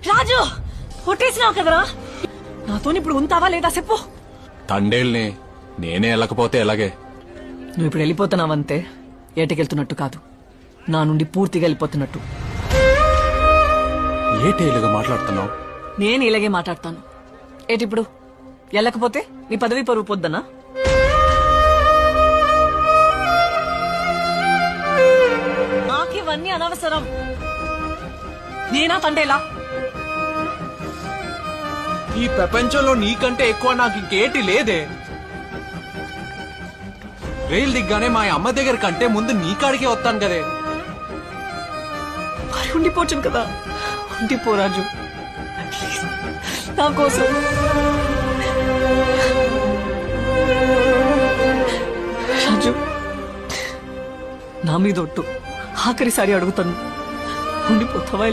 రాజు కొట్టేసినావు కదరా, నాతో ఇప్పుడు ఉంటావా లేదా చెప్పు. తండేల్ని నేనే వెళ్ళకపోతే ఎలాగే? నువ్వు ఇప్పుడు వెళ్ళిపోతున్నావంతే ఏటికెళ్తున్నట్టు కాదు, నా నుండి పూర్తిగా వెళ్ళిపోతున్నట్టు. ఏటే ఇలాగా మాట్లాడుతున్నావు? నేను ఇలాగే మాట్లాడతాను. ఏటిప్పుడు వెళ్ళకపోతే నీ పదవి పరువు పొద్దనా? నాకివన్నీ అనవసరం. నేనా తండేలా? ఈ ప్రపంచంలో నీకంటే ఎక్కువ నాకు ఇంకేటి లేదే. రైలు దిగ్గానే మా అమ్మ దగ్గర కంటే ముందు నీ కాడికే వస్తాను కదే. మరి ఉండిపోవచ్చును కదా, ఉండిపో రాజు ప్లీజ్, నా కోసం. రాజు నా మీద ఒట్టు, ఆఖరిసారి అడుగుతాను, ఉండిపోతావా?